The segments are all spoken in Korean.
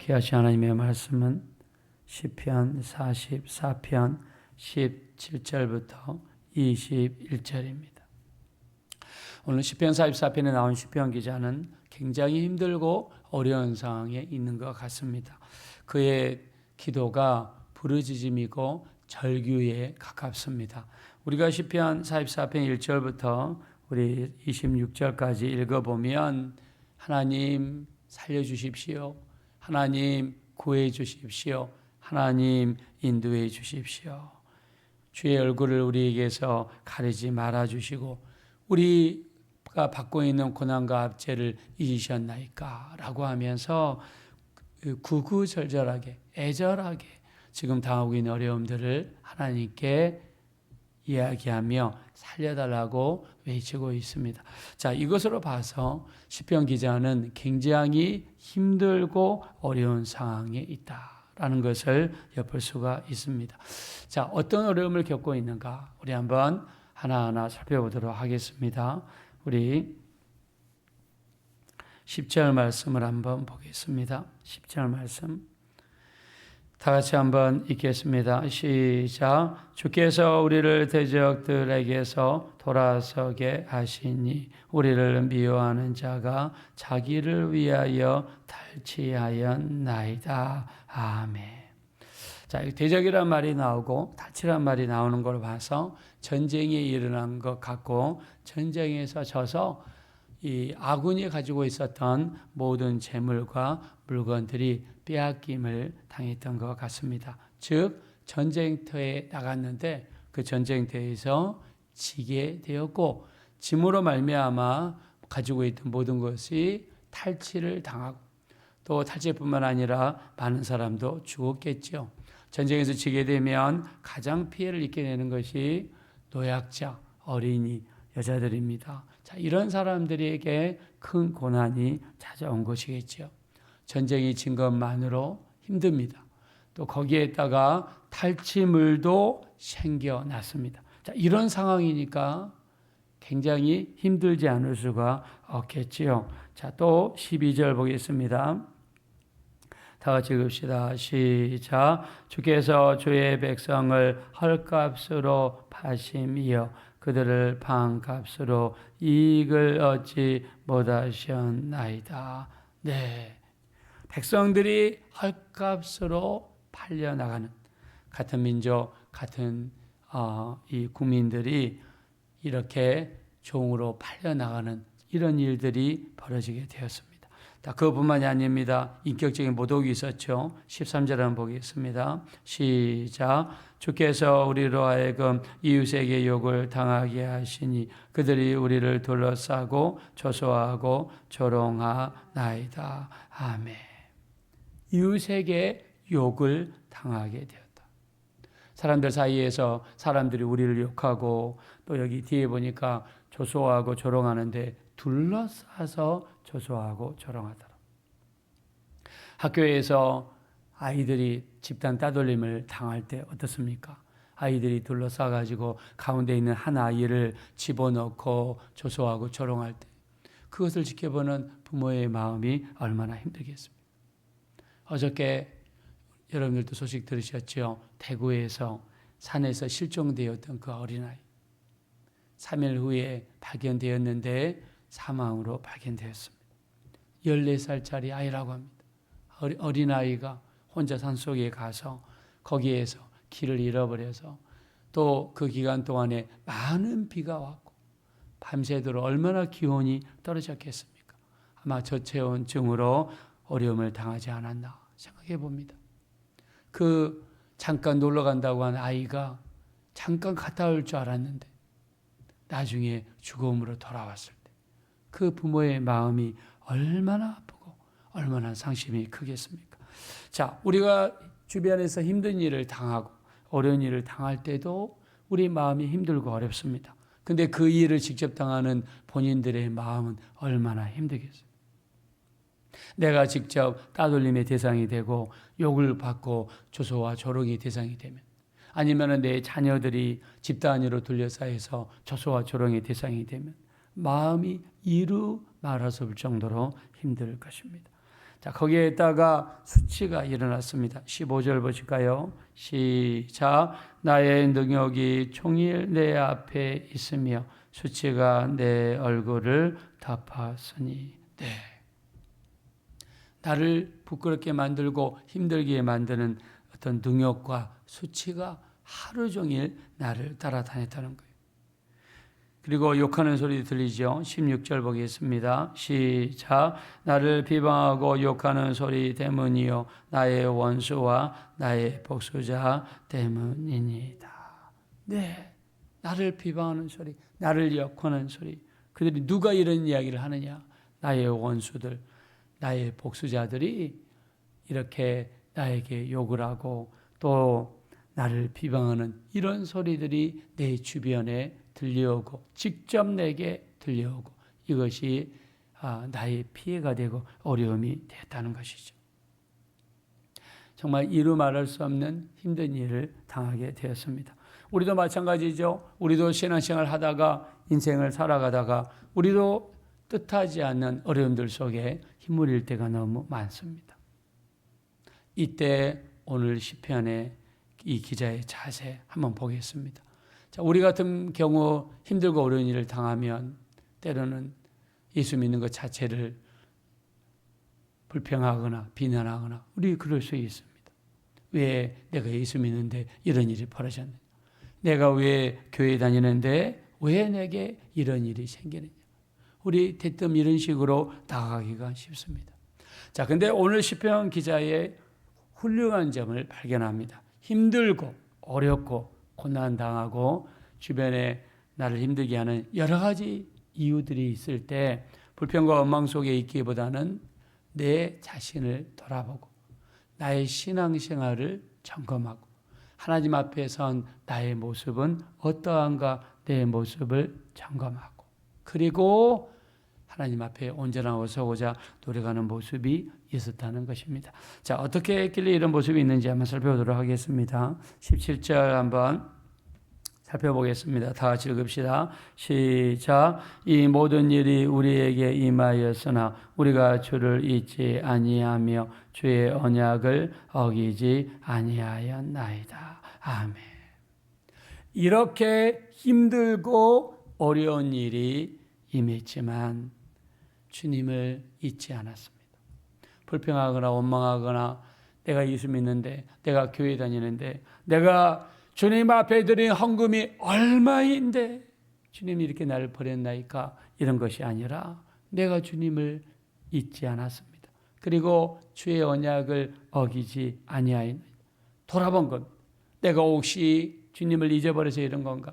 귀하신 하나님의 말씀은 시편 44편 17절부터 21절입니다. 오늘 시편 44편에 나온 시편 기자는 굉장히 힘들고 어려운 상황에 있는 것 같습니다. 그의 기도가 부르짖음이고 절규에 가깝습니다. 우리가 시편 44편 1절부터 우리 26절까지 읽어보면 하나님 살려주십시오. 하나님 구해 주십시오. 하나님 인도해 주십시오. 주의 얼굴을 우리에게서 가리지 말아 주시고 우리가 받고 있는 고난과 압제를 잊으셨나이까? 라고 하면서 구구절절하게 애절하게 지금 당하고 있는 어려움들을 하나님께 이야기하며 살려달라고 외치고 있습니다. 자, 이것으로 봐서 시편 기자는 굉장히 힘들고 어려운 상황에 있다라는 것을 엿볼 수가 있습니다. 자, 어떤 어려움을 겪고 있는가? 우리 한번 하나하나 살펴보도록 하겠습니다. 우리 10절 말씀을 한번 보겠습니다. 10절 말씀. 다 같이 한번 읽겠습니다. 시작. 주께서 우리를 대적들에게서 돌아서게 하시니 우리를 미워하는 자가 자기를 위하여 탈취하였나이다. 아멘. 자, 대적이란 말이 나오고 탈취란 말이 나오는 걸 봐서 전쟁이 일어난 것 같고 전쟁에서 져서 이 아군이 가지고 있었던 모든 재물과 물건들이 빼앗김을 당했던 것 같습니다. 즉 전쟁터에 나갔는데 그 전쟁터에서 지게 되었고 짐으로 말미암아 가지고 있던 모든 것이 탈취를 당하고 또 탈취뿐만 아니라 많은 사람도 죽었겠죠. 전쟁에서 지게 되면 가장 피해를 입게 되는 것이 노약자, 어린이, 여자들입니다. 자, 이런 사람들에게 큰 고난이 찾아온 것이겠죠. 전쟁이 진 것만으로 힘듭니다. 또 거기에다가 탈취물도 생겨났습니다. 자, 이런 상황이니까 굉장히 힘들지 않을 수가 없겠지요. 자, 또 12절 보겠습니다. 다 같이 읽읍시다. 시작. 주께서 주의 백성을 헐값으로 파심이여 그들을 판값으로 이익을 얻지 못하셨나이다. 네, 백성들이 헐값으로 팔려나가는 같은 민족, 같은 이 국민들이 이렇게 종으로 팔려나가는 이런 일들이 벌어지게 되었습니다. 그것뿐만이 아닙니다. 인격적인 모독이 있었죠. 13절 한번 보겠습니다. 시작. 주께서 우리로 하여금 이웃에게 욕을 당하게 하시니 그들이 우리를 둘러싸고 조소하고 조롱하나이다. 아멘. 이웃에게 욕을 당하게 되었다. 사람들 사이에서 사람들이 우리를 욕하고 또 여기 뒤에 보니까 조소하고 조롱하는데 둘러싸서 조소하고 조롱하더라. 학교에서 아이들이 집단 따돌림을 당할 때 어떻습니까? 아이들이 둘러싸가지고 가운데 있는 한 아이를 집어넣고 조소하고 조롱할 때 그것을 지켜보는 부모의 마음이 얼마나 힘들겠습니까? 어저께 여러분들도 소식 들으셨죠? 대구에서 산에서 실종되었던 그 어린아이 3일 후에 발견되었는데 사망으로 발견되었습니다. 14살짜리 아이라고 합니다. 어린아이가 혼자 산속에 가서 거기에서 길을 잃어버려서 또 그 기간 동안에 많은 비가 왔고 밤새도록 얼마나 기온이 떨어졌겠습니까? 아마 저체온증으로 어려움을 당하지 않았나 생각해 봅니다. 그 잠깐 놀러 간다고 한 아이가 잠깐 갔다 올 줄 알았는데 나중에 죽음으로 돌아왔을 때 그 부모의 마음이 얼마나 아프고 얼마나 상심이 크겠습니까? 자, 우리가 주변에서 힘든 일을 당하고 어려운 일을 당할 때도 우리 마음이 힘들고 어렵습니다. 근데 그 일을 직접 당하는 본인들의 마음은 얼마나 힘들겠어요. 내가 직접 따돌림의 대상이 되고 욕을 받고 조소와 조롱의 대상이 되면 아니면 내 자녀들이 집단위로 둘러싸여서 조소와 조롱의 대상이 되면 마음이 이루 말할 수 없을 정도로 힘들 것입니다. 자, 거기에다가 수치가 일어났습니다. 15절 보실까요? 시작. 나의 능욕이 종일 내 앞에 있으며 수치가 내 얼굴을 덮었으니. 네. 나를 부끄럽게 만들고 힘들게 만드는 어떤 능욕과 수치가 하루 종일 나를 따라다녔다는 거예요. 그리고 욕하는 소리 들리죠? 16절 보겠습니다. 시작. 나를 비방하고 욕하는 소리 때문이요 나의 원수와 나의 복수자 때문이니이다. 네, 나를 비방하는 소리, 나를 욕하는 소리. 그들이 누가 이런 이야기를 하느냐? 나의 원수들, 나의 복수자들이 이렇게 나에게 욕을 하고 또 나를 비방하는 이런 소리들이 내 주변에 들려오고 직접 내게 들려오고 이것이 나의 피해가 되고 어려움이 되었다는 것이죠. 정말 이루 말할 수 없는 힘든 일을 당하게 되었습니다. 우리도 마찬가지죠. 우리도 신앙생활 하다가 인생을 살아가다가 우리도 뜻하지 않는 어려움들 속에 힘을 잃을 때가 너무 많습니다. 이때 오늘 시편의 이 기자의 자세 한번 보겠습니다. 자, 우리 같은 경우 힘들고 어려운 일을 당하면 때로는 예수 믿는 것 자체를 불평하거나 비난하거나 우리 그럴 수 있습니다. 왜 내가 예수 믿는데 이런 일이 벌어졌느냐? 내가 왜 교회 다니는데 왜 내게 이런 일이 생기느냐? 우리 대뜸 이런 식으로 나가기가 쉽습니다. 자, 근데 오늘 시편 기자의 훌륭한 점을 발견합니다. 힘들고 어렵고 고난당하고 주변에 나를 힘들게 하는 여러 가지 이유들이 있을 때 불평과 원망 속에 있기보다는 내 자신을 돌아보고 나의 신앙생활을 점검하고 하나님 앞에 선 나의 모습은 어떠한가 내 모습을 점검하고 그리고 하나님 앞에 온전하고 서고자 노력하는 모습이 있었다는 것입니다. 자, 어떻게 했길래 이런 모습이 있는지 한번 살펴보도록 하겠습니다. 17절 한번 살펴보겠습니다. 다 같이 읽읍시다. 시작. 이 모든 일이 우리에게 임하였으나 우리가 주를 잊지 아니하며 주의 언약을 어기지 아니하였나이다. 아멘. 이렇게 힘들고 어려운 일이 임했지만 주님을 잊지 않았습니다. 불평하거나 원망하거나 내가 예수 믿는데 내가 교회 다니는데 내가 주님 앞에 드린 헌금이 얼마인데 주님이 이렇게 나를 버렸나이까 이런 것이 아니라 내가 주님을 잊지 않았습니다. 그리고 주의 언약을 어기지 아니하였나이다. 돌아본 것. 내가 혹시 주님을 잊어버려서 이런 건가?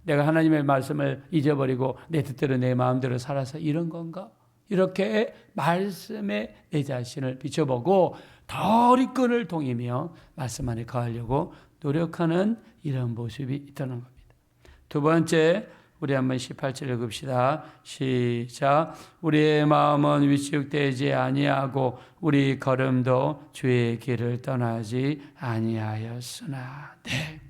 내가 하나님의 말씀을 잊어버리고 내 뜻대로 내 마음대로 살아서 이런 건가? 이렇게 말씀에 내 자신을 비춰보고 더 끈을 동이며 말씀 안에 거하려고 노력하는 이런 모습이 있다는 겁니다. 두 번째, 우리 한번 18절 읽읍시다. 시작. 우리의 마음은 위축되지 아니하고 우리 걸음도 주의 길을 떠나지 아니하였으나. 네.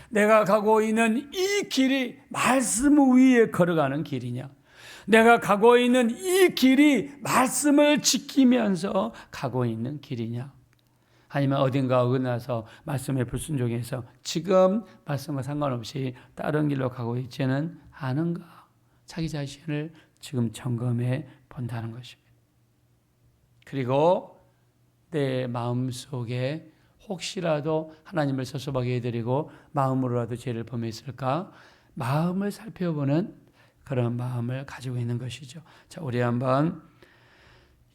내가 가고 있는 이 길이 말씀 위에 걸어가는 길이냐? 내가 가고 있는 이 길이 말씀을 지키면서 가고 있는 길이냐? 아니면 어딘가 어긋나서 말씀에 불순종해서 지금 말씀과 상관없이 다른 길로 가고 있지는 않은가? 자기 자신을 지금 점검해 본다는 것입니다. 그리고 내 마음속에 혹시라도 하나님을 섭섭하게 해드리고 마음으로라도 죄를 범했을까? 마음을 살펴보는 그런 마음을 가지고 있는 것이죠. 자, 우리 한번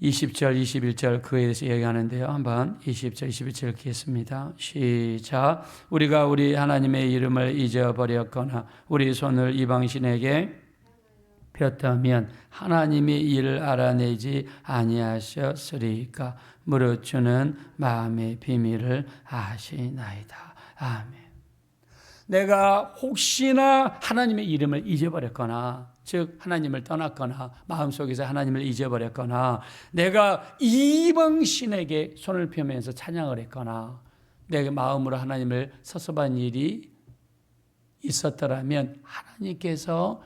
20절, 21절 그에 대해서 얘기하는데요. 한번 20절, 21절 읽겠습니다. 시작. 우리가 우리 하나님의 이름을 잊어버렸거나 우리 손을 이방신에게 폈다면 하나님이 이를 알아내지 아니하셨으리까 무릇 주는 마음의 비밀을 아시나이다. 아멘. 내가 혹시나 하나님의 이름을 잊어버렸거나 즉 하나님을 떠났거나 마음속에서 하나님을 잊어버렸거나 내가 이방신에게 손을 펴면서 찬양을 했거나 내 마음으로 하나님을 섭섭한 일이 있었더라면 하나님께서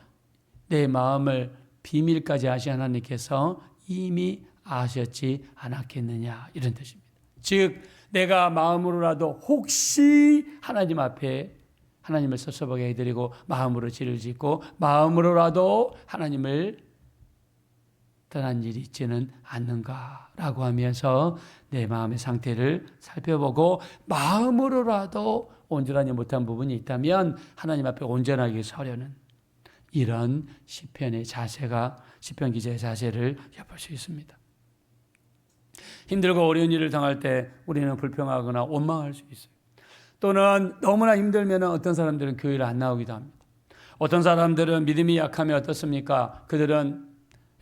내 마음을 비밀까지 아신 하나님께서 이미 아셨지 않았겠느냐 이런 뜻입니다. 즉 내가 마음으로라도 혹시 하나님 앞에 하나님을 섭섭하게 해드리고 마음으로 죄를 짓고 마음으로라도 하나님을 떠난 일이 있지는 않는가라고 하면서 내 마음의 상태를 살펴보고 마음으로라도 온전하지 못한 부분이 있다면 하나님 앞에 온전하게 서려는 이런 시편의 자세가 시편 기자의 자세를 엿볼 수 있습니다. 힘들고 어려운 일을 당할 때 우리는 불평하거나 원망할 수 있어요. 또는 너무나 힘들면 어떤 사람들은 교회를 안 나오기도 합니다. 어떤 사람들은 믿음이 약하면 어떻습니까? 그들은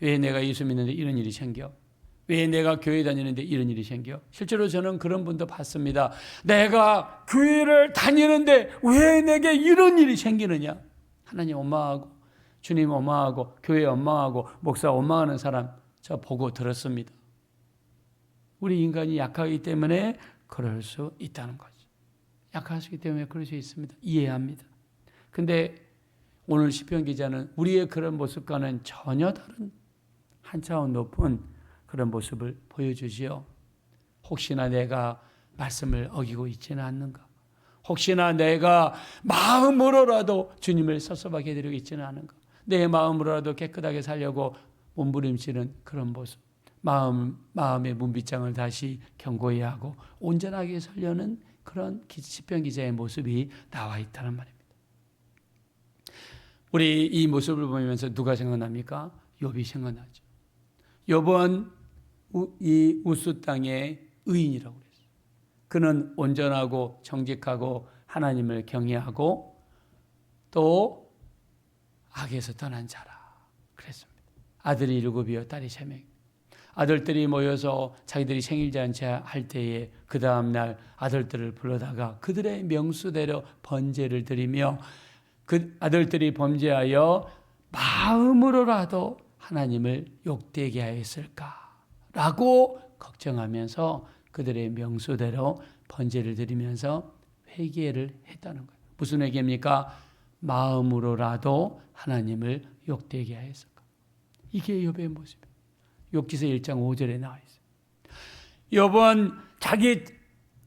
왜 내가 예수 믿는데 이런 일이 생겨? 왜 내가 교회 다니는데 이런 일이 생겨? 실제로 저는 그런 분도 봤습니다. 내가 교회를 다니는데 왜 내게 이런 일이 생기느냐? 하나님 원망하고 주님 원망하고 교회 원망하고 목사 원망하는 사람 저 보고 들었습니다. 우리 인간이 약하기 때문에 그럴 수 있다는 거죠. 약하시기 때문에 그럴 수 있습니다. 이해합니다. 근데 오늘 시편 기자는 우리의 그런 모습과는 전혀 다른 한 차원 높은 그런 모습을 보여주지요. 혹시나 내가 말씀을 어기고 있지는 않는가? 혹시나 내가 마음으로라도 주님을 섭섭하게 해드리고 있지는 않은가? 내 마음으로라도 깨끗하게 살려고 몸부림치는 그런 모습. 마음의 문빗장을 다시 견고히 하고 온전하게 살려는 그런 시편 기자의 모습이 나와 있다는 말입니다. 우리 이 모습을 보면서 누가 생각납니까? 욥이 생각나죠. 욥은 이 우스 땅의 의인이라고 그랬어요. 그는 온전하고 정직하고 하나님을 경외하고 또 악에서 떠난 자라 그랬습니다. 아들이 7이요 딸이 3명. 아들들이 모여서 자기들이 생일잔치 할 때에 그 다음날 아들들을 불러다가 그들의 명수대로 번제를 드리며 그 아들들이 범죄하여 마음으로라도 하나님을 욕되게 하였을까라고 걱정하면서 그들의 명수대로 번제를 드리면서 회개를 했다는 거예요. 무슨 회개입니까? 마음으로라도 하나님을 욕되게 하였을까. 이게 욥의 모습이에요. 욥기서 1장 5절에 나와 있어요. 욥은 자기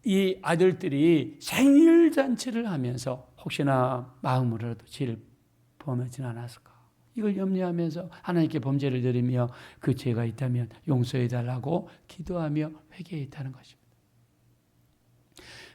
이 아들들이 생일 잔치를 하면서 혹시나 마음으로라도 죄를 범하지는 않았을까? 이걸 염려하면서 하나님께 범죄를 드리며 그 죄가 있다면 용서해 달라고 기도하며 회개했다는 것입니다.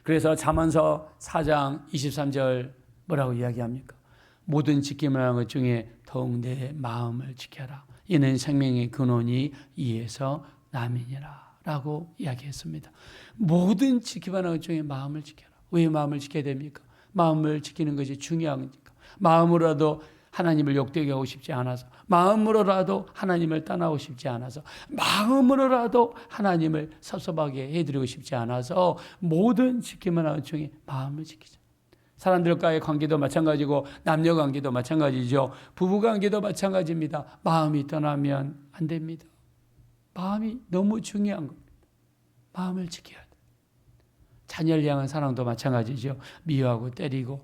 그래서 잠언서 4장 23절 뭐라고 이야기합니까? 모든 지킴을 하는 것 중에 더욱 내 마음을 지켜라. 이는 생명의 근원이 이에서 남이니라 라고 이야기했습니다. 모든 지킴하는 것 중에 마음을 지켜라. 왜 마음을 지켜야 됩니까? 마음을 지키는 것이 중요하니까. 마음으로라도 하나님을 욕되게 하고 싶지 않아서, 마음으로라도 하나님을 떠나고 싶지 않아서, 마음으로라도 하나님을 섭섭하게 해드리고 싶지 않아서 모든 지킴하는 것 중에 마음을 지키자. 사람들과의 관계도 마찬가지고 남녀 관계도 마찬가지죠. 부부 관계도 마찬가지입니다. 마음이 떠나면 안 됩니다. 마음이 너무 중요한 겁니다. 마음을 지켜야 돼요. 자녀를 향한 사랑도 마찬가지죠. 미워하고 때리고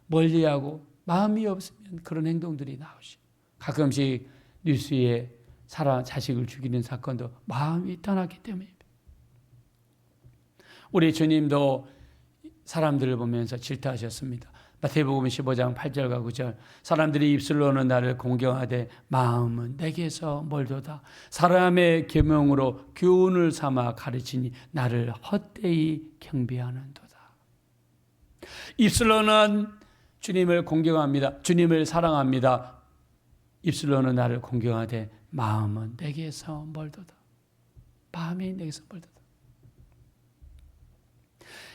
멀리하고 마음이 없으면 그런 행동들이 나오죠. 가끔씩 뉴스에 자식을 죽이는 사건도 마음이 떠났기 때문입니다. 우리 주님도 사람들을 보면서 질타하셨습니다. 마태복음 15장 8절과 9절 사람들이 입술로는 나를 공경하되 마음은 내게서 멀도다. 사람의 계명으로 교훈을 삼아 가르치니 나를 헛되이 경배하는도다. 입술로는 주님을 공경합니다. 주님을 사랑합니다. 입술로는 나를 공경하되 마음은 내게서 멀도다. 마음이 내게서 멀도다.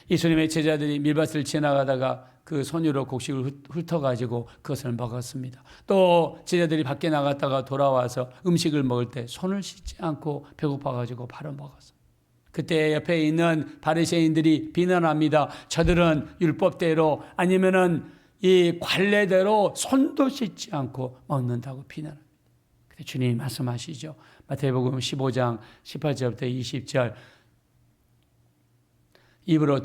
예수님의 제자들이 밀밭을 지나가다가 그 손으로 곡식을 훑어가지고 그것을 먹었습니다. 또 제자들이 밖에 나갔다가 돌아와서 음식을 먹을 때 손을 씻지 않고 배고파가지고 바로 먹었어요. 그때 옆에 있는 바리새인들이 비난합니다. 저들은 율법대로 아니면은 이 관례대로 손도 씻지 않고 먹는다고 비난합니다. 근데 주님이 말씀하시죠. 마태복음 15장 18절부터 20절 입으로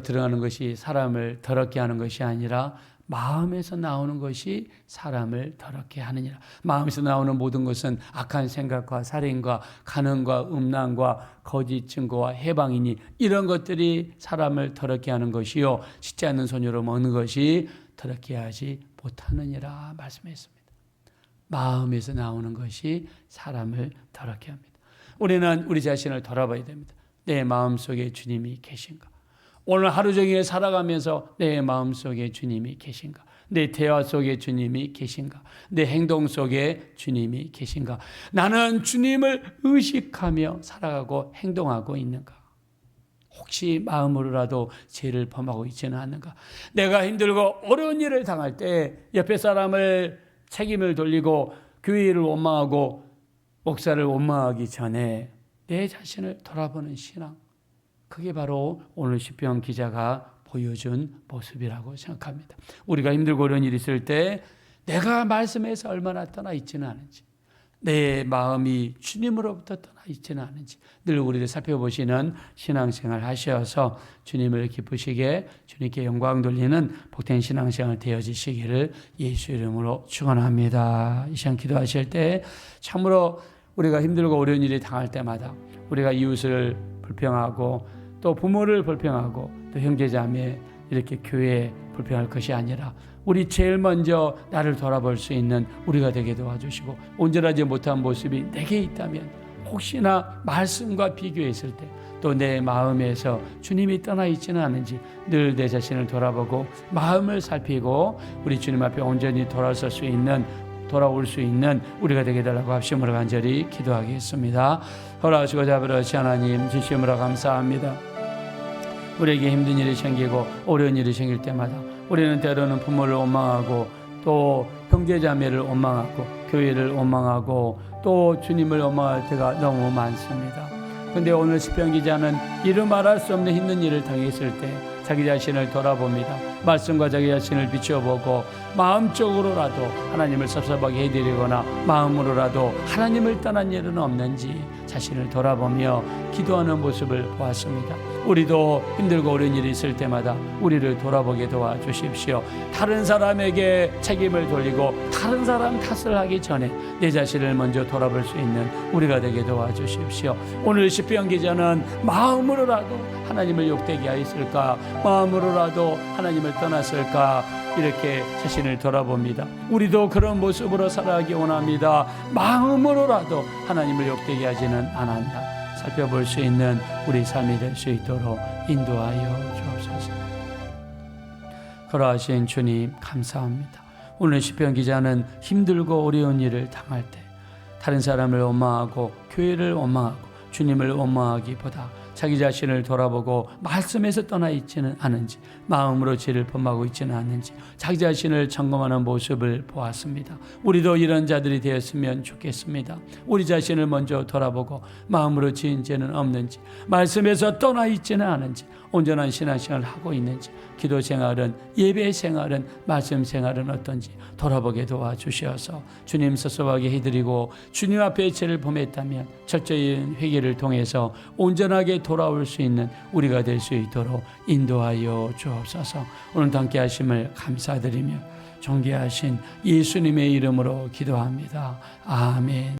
들어가는 것이 사람을 더럽게 하는 것이 아니라 마음에서 나오는 것이 사람을 더럽게 하느니라. 마음에서 나오는 모든 것은 악한 생각과 살인과 간음과 음란과 거짓 증거와 해방이니 이런 것들이 사람을 더럽게 하는 것이요 씻지 않는 손으로 먹는 것이 더럽게 하지 못하느니라 말씀했습니다. 마음에서 나오는 것이 사람을 더럽게 합니다. 우리는 우리 자신을 돌아봐야 됩니다. 내 마음속에 주님이 계신가? 오늘 하루 종일 살아가면서 내 마음속에 주님이 계신가? 내 대화 속에 주님이 계신가? 내 행동 속에 주님이 계신가? 나는 주님을 의식하며 살아가고 행동하고 있는가? 혹시 마음으로라도 죄를 범하고 있지는 않는가? 내가 힘들고 어려운 일을 당할 때 옆에 사람을 책임을 돌리고 교회를 원망하고 목사를 원망하기 전에 내 자신을 돌아보는 신앙, 그게 바로 오늘 시편 기자가 보여준 모습이라고 생각합니다. 우리가 힘들고 어려운 일이 있을 때 내가 말씀에서 얼마나 떠나 있지는 않은지, 내 마음이 주님으로부터 떠나 있지는 않은지 늘 우리를 살펴보시는 신앙생활 하셔서 주님을 기쁘시게 주님께 영광 돌리는 복된 신앙생활 되어지시기를 예수 이름으로 축원합니다. 이 시간 기도하실 때 참으로 우리가 힘들고 어려운 일이 당할 때마다 우리가 이웃을 불평하고 또 부모를 불평하고 또 형제자매 이렇게 교회에 불평할 것이 아니라 우리 제일 먼저 나를 돌아볼 수 있는 우리가 되게 도와주시고 온전하지 못한 모습이 내게 있다면 혹시나 말씀과 비교했을 때 또 내 마음에서 주님이 떠나 있지는 않은지 늘 내 자신을 돌아보고 마음을 살피고 우리 주님 앞에 온전히 돌아올 수 있는 우리가 되게 달라고 합심으로 간절히 기도하겠습니다. 허락하시고 자비로우신 하나님 진심으로 감사합니다. 우리에게 힘든 일이 생기고 어려운 일이 생길 때마다 우리는 때로는 부모를 원망하고 또 형제자매를 원망하고 교회를 원망하고 또 주님을 원망할 때가 너무 많습니다. 그런데 오늘 시편 기자는 이루 말할 수 없는 힘든 일을 당했을 때 자기 자신을 돌아봅니다. 말씀과 자기 자신을 비춰보고 마음적으로라도 하나님을 섭섭하게 해드리거나 마음으로라도 하나님을 떠난 일은 없는지 자신을 돌아보며 기도하는 모습을 보았습니다. 우리도 힘들고 어려운 일이 있을 때마다 우리를 돌아보게 도와주십시오. 다른 사람에게 책임을 돌리고 다른 사람 탓을 하기 전에 내 자신을 먼저 돌아볼 수 있는 우리가 되게 도와주십시오. 오늘 시편 기자는 마음으로라도 하나님을 욕되게 하였을까, 마음으로라도 하나님을 떠났을까 이렇게 자신을 돌아봅니다. 우리도 그런 모습으로 살아가기 원합니다. 마음으로라도 하나님을 욕되게 하지는 않았나 살펴볼 수 있는 우리 삶이 될 수 있도록 인도하여 주옵소서. 그러하신 주님 감사합니다. 오늘 시편 기자는 힘들고 어려운 일을 당할 때 다른 사람을 원망하고 교회를 원망하고 주님을 원망하기보다 자기 자신을 돌아보고 말씀에서 떠나 있지는 않은지 마음으로 죄를 범하고 있지는 않은지 자기 자신을 점검하는 모습을 보았습니다. 우리도 이런 자들이 되었으면 좋겠습니다. 우리 자신을 먼저 돌아보고 마음으로 지은 죄는 없는지 말씀에서 떠나 있지는 않은지 온전한 신앙생활을 하고 있는지 기도 생활은 예배 생활은 말씀 생활은 어떤지 돌아보게 도와주셔서 주님 섭섭하게 해드리고 주님 앞에 죄를 범했다면 철저히 회개를 통해서 온전하게 돌아올 수 있는 우리가 될 수 있도록 인도하여 주옵소서. 오늘도 함께 하심을 감사드리며 존귀하신 예수님의 이름으로 기도합니다. 아멘.